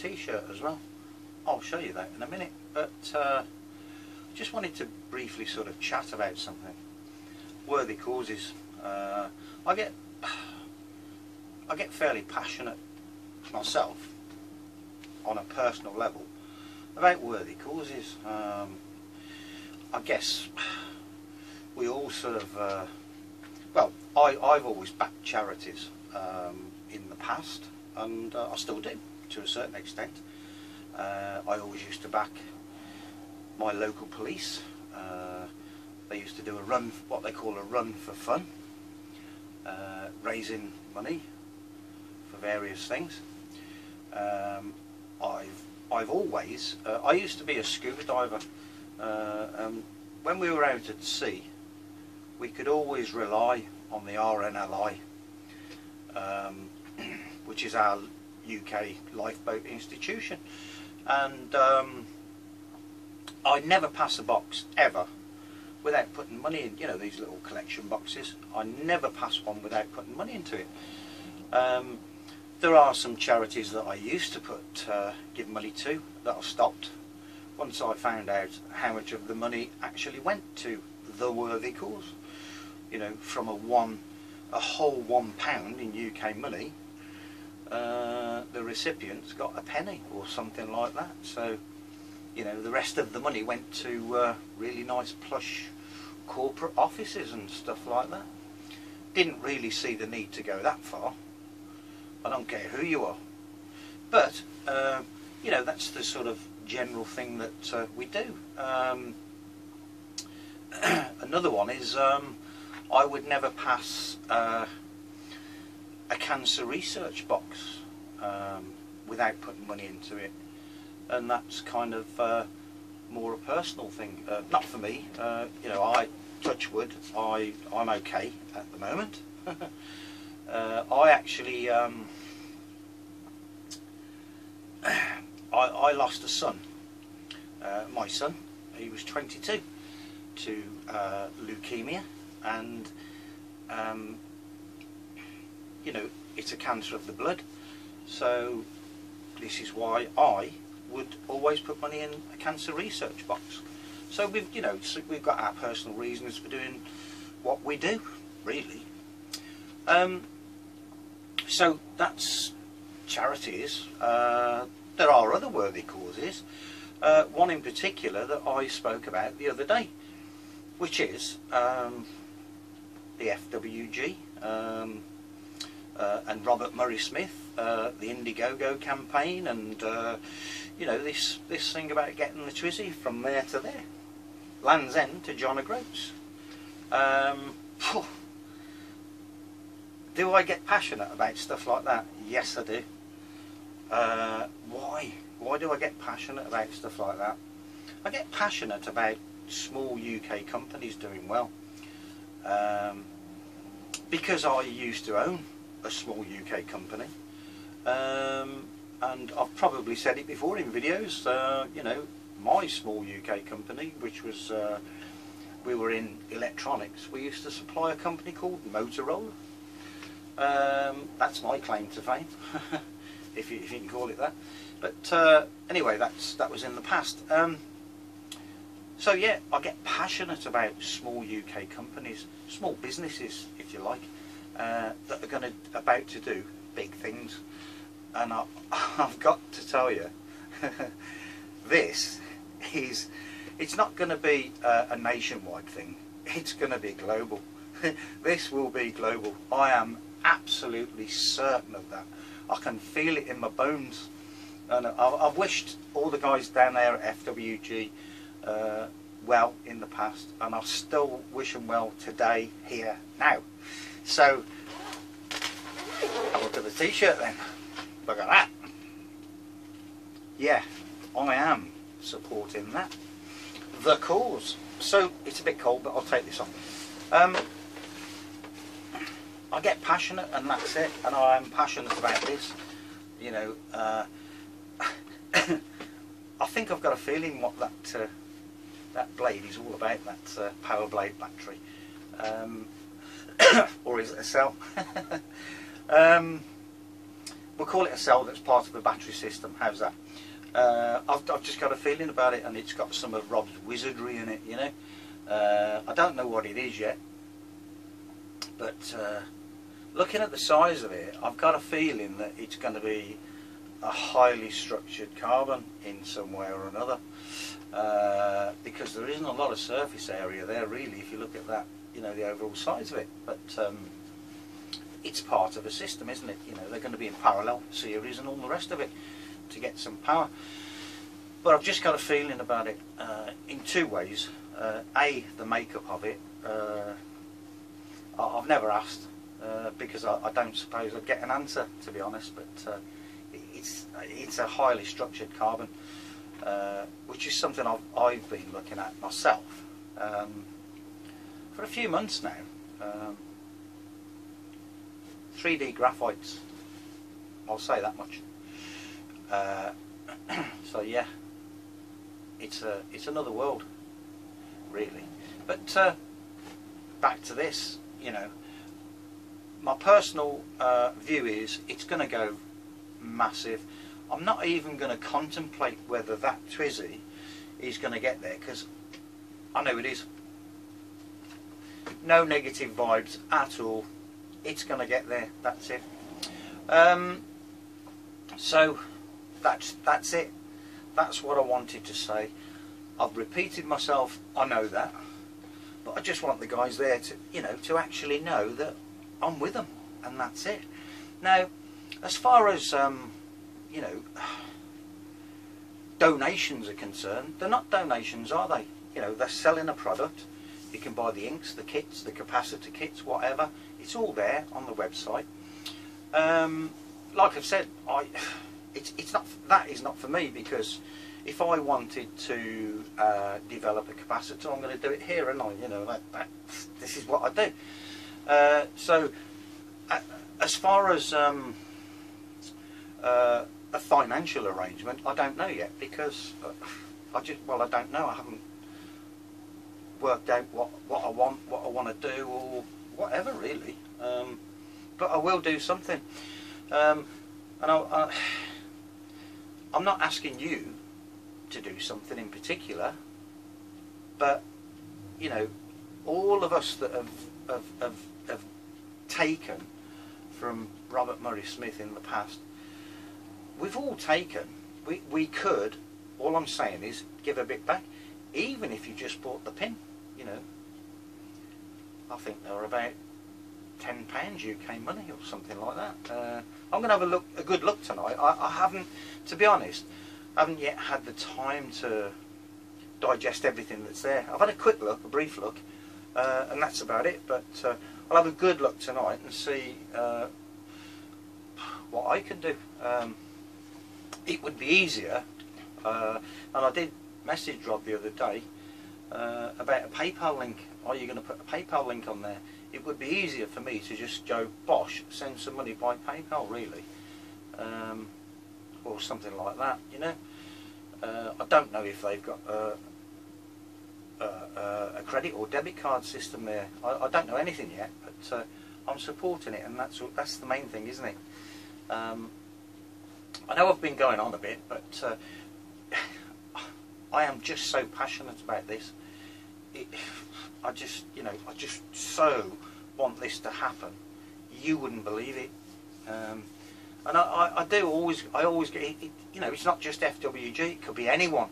t-shirt as well. I'll show you that in a minute, but just wanted to briefly sort of chat about something. Worthy causes. I get fairly passionate myself on a personal level about worthy causes. I guess we all sort of well, I've always backed charities in the past, and I still do to a certain extent. I always used to back my local police. They used to do a run, what they call a run for fun, raising money for various things. I've always, I used to be a scuba diver. When we were out at sea, we could always rely on the RNLI, which is our UK lifeboat institution, and I never pass a box ever without putting money in. You know, these little collection boxes, I never pass one without putting money into it. There are some charities that I used to give money to that I stopped once I found out how much of the money actually went to the worthy cause. You know, from a whole £1 in UK money, the recipients got a penny or something like that. So, you know, the rest of the money went to really nice plush corporate offices and stuff like that. Didn't really see the need to go that far. I don't care who you are. But, you know, that's the sort of general thing that we do. Another one is I would never pass a cancer research box without putting money into it. And that's kind of more a personal thing. Not for me. You know, I touch wood. I'm okay at the moment. I actually I lost a son. My son. He was 22 to leukemia, and you know, it's a cancer of the blood. So this is why I would always put money in a cancer research box. So we've got our personal reasons for doing what we do, really. So that's charities. There are other worthy causes. One in particular that I spoke about the other day, which is the FWG and Robert Murray Smith, the Indiegogo campaign, and you know, this thing about getting the Twizy from there to there, Land's End to John O'Groats. Do I get passionate about stuff like that? Yes, I do. Why? Why do I get passionate about stuff like that? I get passionate about small UK companies doing well, because I used to own a small UK company, and I've probably said it before in videos. You know, my small UK company, which was we were in electronics, we used to supply a company called Motorola. That's my claim to fame, if you can call it that. But anyway, that was in the past. So yeah, I get passionate about small UK companies, small businesses, if you like, that are about to do big things. And I've got to tell you, it's not going to be a nationwide thing. It's going to be global. This will be global. I am absolutely certain of that. I can feel it in my bones. And I've wished all the guys down there at FWG well in the past, and I still wish them well today, here, now. So, have a look at the t-shirt then. Look at that. Yeah, I am supporting that. The cause. So, it's a bit cold, but I'll take this off. I get passionate, and that's it, and I am passionate about this. You know, I think I've got a feeling what that blade is all about, that power blade battery, or is it a cell? we'll call it a cell that's part of the battery system. How's that? I've just got a feeling about it, and it's got some of Rob's wizardry in it, you know. I don't know what it is yet, but looking at the size of it, I've got a feeling that it's going to be a highly structured carbon in some way or another, because there isn't a lot of surface area there really, if you look at that, you know, the overall size of it. But it's part of a system, isn't it? You know, they're going to be in parallel series and all the rest of it to get some power. But I've just got a feeling about it in two ways. A, the makeup of it. I've never asked because I don't suppose I'd get an answer, to be honest. But it's a highly structured carbon, which is something I've been looking at myself for a few months now. 3D graphites, I'll say that much. So yeah, it's another world, really. But back to this, you know, my personal view is it's going to go massive. I'm not even going to contemplate whether that Twizy is going to get there, because I know it is. No negative vibes at all. It's going to get there. That's it. So that's it. That's what I wanted to say. I've repeated myself, I know that, but I just want the guys there to, you know, to actually know that I'm with them, and that's it. Now, as far as you know, donations are concerned, they're not donations, are they? You know, they're selling a product. You can buy the inks, the kits, the capacitor kits, whatever. It's all there on the website. Like I've said, it's not, that is not for me, because if I wanted to develop a capacitor, I'm going to do it here, and you know, this is what I do. So as far as a financial arrangement, I don't know yet, because I don't know. I haven't worked out what I want to do, or whatever really. But I will do something. And I'm not asking you to do something in particular, but you know, all of us that have taken from Robert Murray Smith in the past, we've all taken. We could. All I'm saying is give a bit back, even if you just bought the pin. You know, I think they were about £10 UK money or something like that. I'm going to have a good look tonight. I haven't, to be honest, I haven't yet had the time to digest everything that's there. I've had a quick look, a brief look, and that's about it. But I'll have a good look tonight and see what I can do. It would be easier, and I did message Rob the other day about a PayPal link. Are you going to put a PayPal link on there? It would be easier for me to just go, bosh, send some money by PayPal, really, or something like that, you know. I don't know if they've got a credit or debit card system there. I don't know anything yet, but I'm supporting it, and that's the main thing, isn't it? I know I've been going on a bit, but I am just so passionate about this. I just so want this to happen. You wouldn't believe it. And I always get it, you know, it's not just FWG, it could be anyone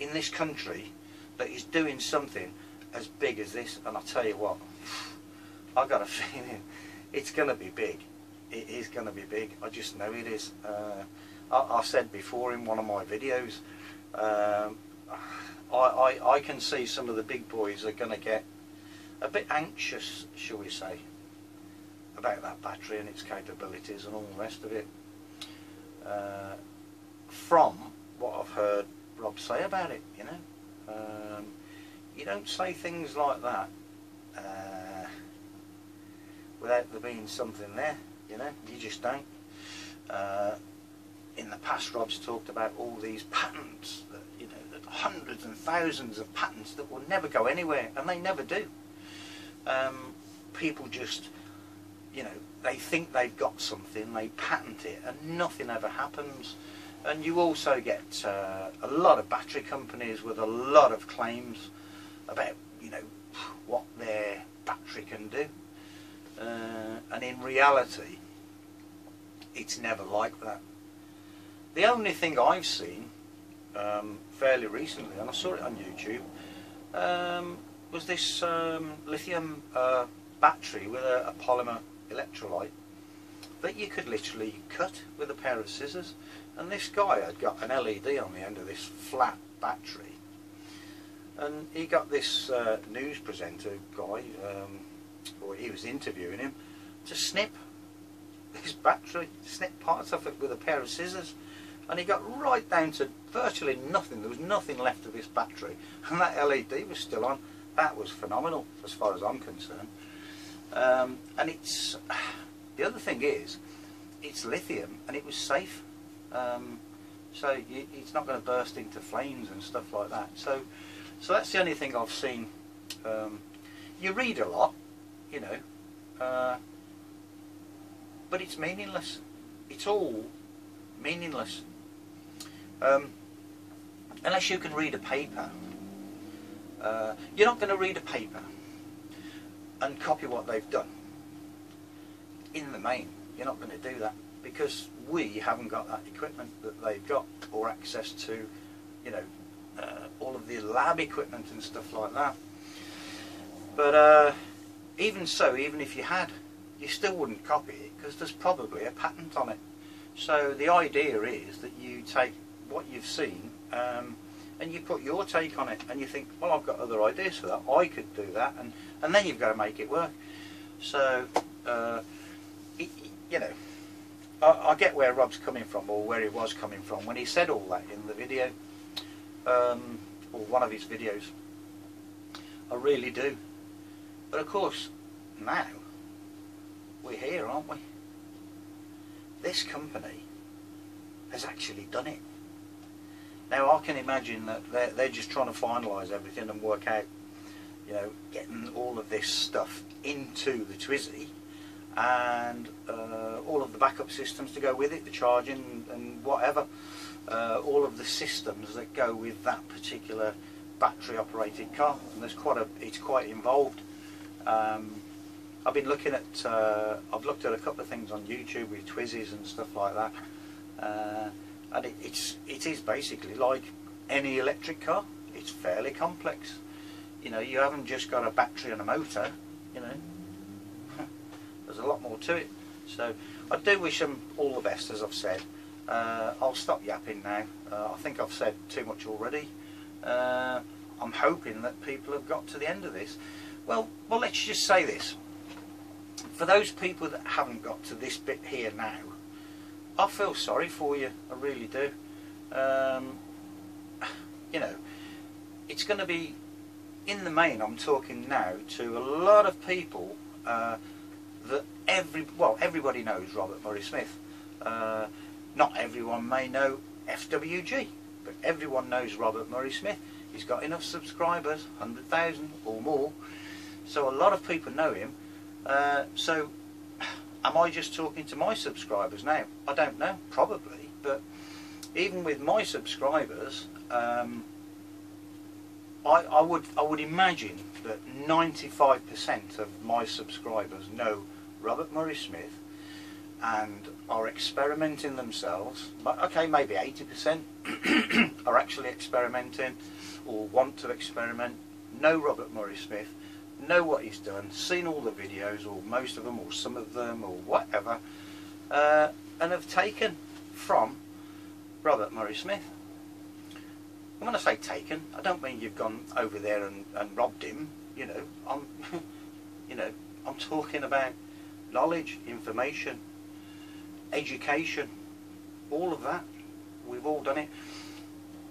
in this country that is doing something as big as this. And I tell you what, I got a feeling it's going to be big. It is going to be big. I just know it is. I said before in one of my videos, I can see some of the big boys are going to get a bit anxious, shall we say, about that battery and its capabilities and all the rest of it. From what I've heard Rob say about it, you know, you don't say things like that without there being something there, you know. You just don't. In the past, Rob's talked about all these patents, that, you know, that hundreds and thousands of patents that will never go anywhere, and they never do. People just, you know, they think they've got something, they patent it, and nothing ever happens. And you also get a lot of battery companies with a lot of claims about, you know, what their battery can do. And in reality, it's never like that. The only thing I've seen fairly recently, and I saw it on YouTube, was this lithium battery with a polymer electrolyte that you could literally cut with a pair of scissors. And this guy had got an LED on the end of this flat battery, and he got this news presenter guy, or he was interviewing him, to snip his battery, snip parts of it with a pair of scissors, and he got right down to virtually nothing. There was nothing left of this battery, and that LED was still on. That was phenomenal as far as I'm concerned. And it's, the other thing is, it's lithium and it was safe. So it's not going to burst into flames and stuff like that. So that's the only thing I've seen. You read a lot, you know, but it's meaningless. It's all meaningless. Unless you can read a paper. You're not going to read a paper and copy what they've done. In the main, you're not going to do that, because we haven't got that equipment that they've got, or access to, you know, all of the lab equipment and stuff like that. But even so, even if you had, you still wouldn't copy it, because there's probably a patent on it. So the idea is that you take what you've seen and you put your take on it, and you think, well, I've got other ideas for that, I could do that, and then you've got to make it work. So you know, I get where Rob's coming from, or where he was coming from when he said all that in the video, or one of his videos. I really do. But of course, now we're here, aren't we? This company has actually done it. Now I can imagine that they're just trying to finalise everything and work out, you know, getting all of this stuff into the Twizy, and all of the backup systems to go with it, the charging and whatever, all of the systems that go with that particular battery operated car. And it's quite involved. I've been looking at, I've looked at a couple of things on YouTube with Twizys and stuff like that, and it is basically like any electric car. It's fairly complex. You know, you haven't just got a battery and a motor, you know. There's a lot more to it. So I do wish them all the best, as I've said. I'll stop yapping now. I think I've said too much already. I'm hoping that people have got to the end of this. Well, let's just say this. For those people that haven't got to this bit here now, I feel sorry for you. I really do. You know, it's going to be, in the main, I'm talking now to a lot of people that everybody knows Robert Murray-Smith. Not everyone may know FWG, but everyone knows Robert Murray-Smith. He's got enough subscribers, 100,000 or more, so a lot of people know him. So am I just talking to my subscribers now? I don't know, probably, but even with my subscribers, I would imagine that 95% of my subscribers know Robert Murray-Smith and are experimenting themselves. But okay, maybe 80% are actually experimenting or want to experiment, know Robert Murray-Smith, know what he's done, seen all the videos, or most of them, or some of them, or whatever, and have taken from Robert Murray-Smith. And when I say taken, I don't mean you've gone over there and robbed him. You know, I'm talking about knowledge, information, education, all of that. We've all done it.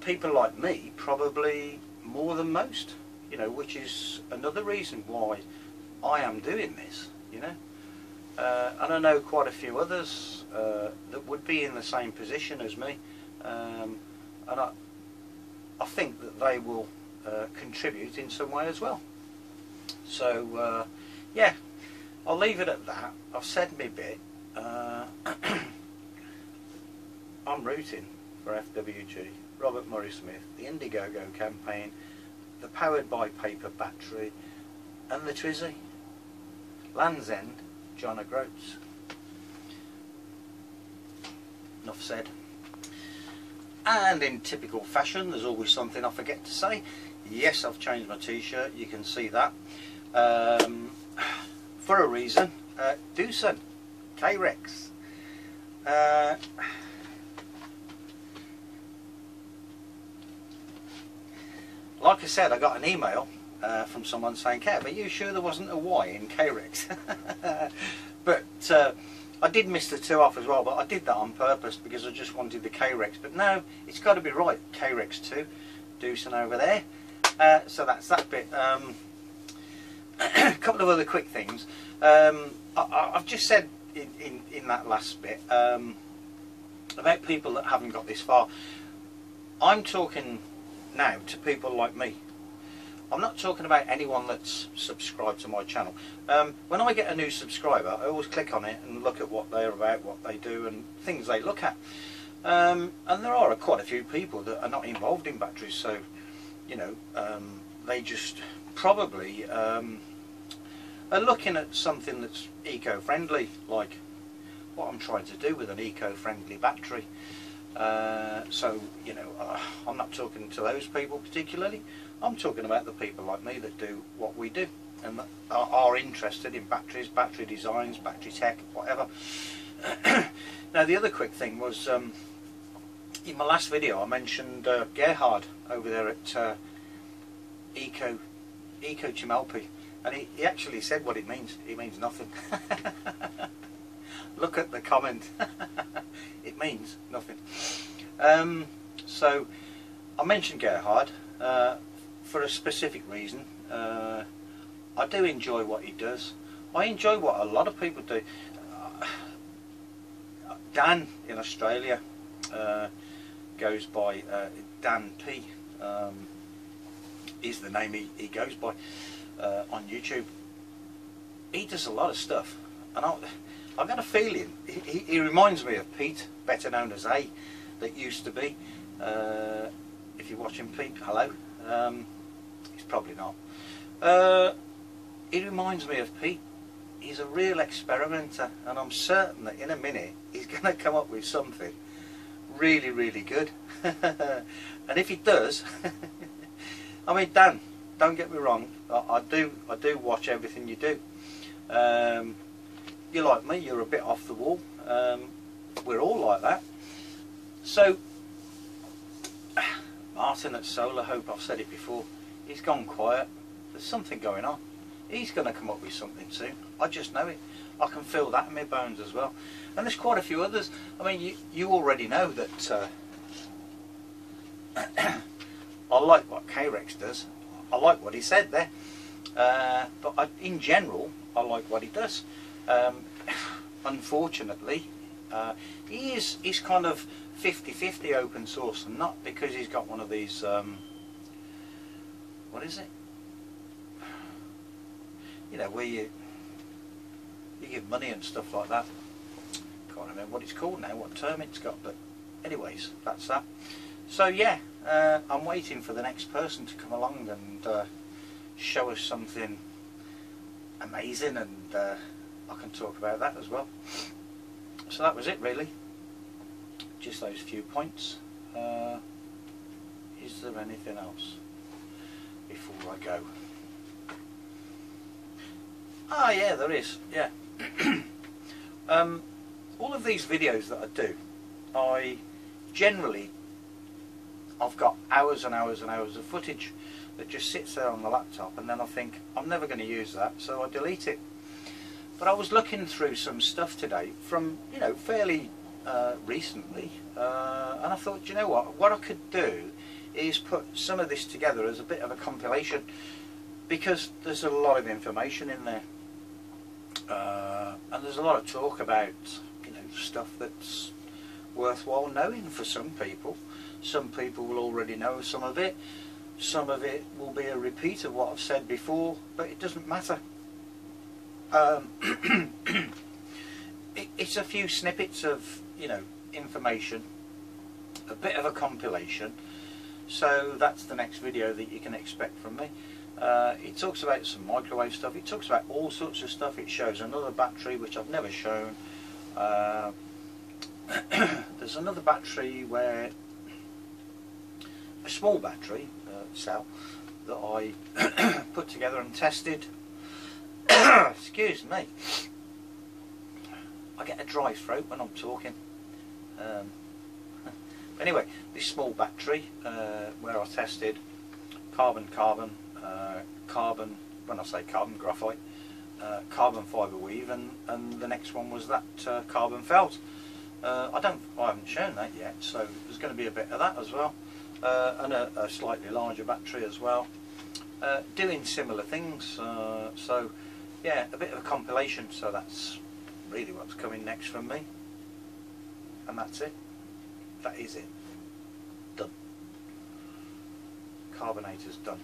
People like me probably more than most, you know, which is another reason why I am doing this, you know. And I know quite a few others that would be in the same position as me, and I think that they will contribute in some way as well. So yeah, I'll leave it at that. I've said my bit. I'm rooting for FWG, Robert Murray Smith, the Indiegogo campaign, the Powered by Paper battery, and the Twizy. Land's End, John O'Groats. Enough said. And in typical fashion, there's always something I forget to say. Yes, I've changed my t-shirt, you can see that. For a reason. Doosan, K-Rex. Like I said, I got an email from someone saying, Kev, are you sure there wasn't a Y in K-Rex? But I did miss the 2 off as well, but I did that on purpose because I just wanted the K-Rex. But no, it's got to be right. K-Rex 2, Doosan over there. So that's that bit. A couple of other quick things. I've just said in that last bit about people that haven't got this far. I'm talking now to people like me. I'm not talking about anyone that's subscribed to my channel. When I get a new subscriber, I always click on it and look at what they're about, what they do and things they look at. And there are quite a few people that are not involved in batteries, so you know, they just probably are looking at something that's eco-friendly, like what I'm trying to do with an eco-friendly battery. So, you know, I'm not talking to those people particularly. I'm talking about the people like me that do what we do and that are interested in batteries, battery designs, battery tech, whatever. Now, the other quick thing was, in my last video I mentioned Gerhard over there at Eco Chimalpi, and he actually said what it means. It means nothing. Look at the comment. It means nothing. So I mentioned Gerhard for a specific reason. I do enjoy what he does. I enjoy what a lot of people do. Dan in Australia goes by Dan P. Is the name he goes by on YouTube. He does a lot of stuff, and I've got a feeling he reminds me of Pete, better known as A, that used to be. If you're watching Pete, hello. He's probably not. He reminds me of Pete. He's a real experimenter, and I'm certain that in a minute he's going to come up with something really, really good. And if he does, I mean, Dan, don't get me wrong, I do watch everything you do. You're like me, you're a bit off the wall. We're all like that. So Martin at Solar Hope, I've said it before, he's gone quiet. There's something going on. He's going to come up with something soon. I just know it. I can feel that in my bones as well. And there's quite a few others. I mean, you already know that I like what K-Rex does. I like what he said there. But in general, I like what he does. Unfortunately, he's kind of 50-50 open source, and not because he's got one of these, what is it? You know, where you give money and stuff like that. Can't remember what it's called now, what term it's got, but anyways, that's that. So yeah, I'm waiting for the next person to come along and show us something amazing, and I can talk about that as well. So that was it really, just those few points. Is there anything else before I go? Ah yeah, there is, yeah. All of these videos that I do, I've got hours and hours and hours of footage that just sits there on the laptop, and then I think I'm never going to use that, so I delete it. But I was looking through some stuff today from, you know, fairly recently, and I thought, you know what I could do is put some of this together as a bit of a compilation, because there's a lot of information in there, and there's a lot of talk about, you know, stuff that's worthwhile knowing for some people. Some people will already know some of it. Some of it will be a repeat of what I've said before, but it doesn't matter. It's a few snippets of, you know, information, a bit of a compilation. So that's the next video that you can expect from me. It talks about some microwave stuff, it talks about all sorts of stuff. It shows another battery which I've never shown. There's another battery where, a small battery cell that I put together and tested. Excuse me, I get a dry throat when I'm talking. Anyway, this small battery where I tested carbon, when I say carbon, graphite, carbon fibre weave, and the next one was that carbon felt. I haven't shown that yet, so there's going to be a bit of that as well, and a slightly larger battery as well, doing similar things. So yeah, a bit of a compilation. So that's really what's coming next from me, and that's it. That is it. Done. Carbonator's done.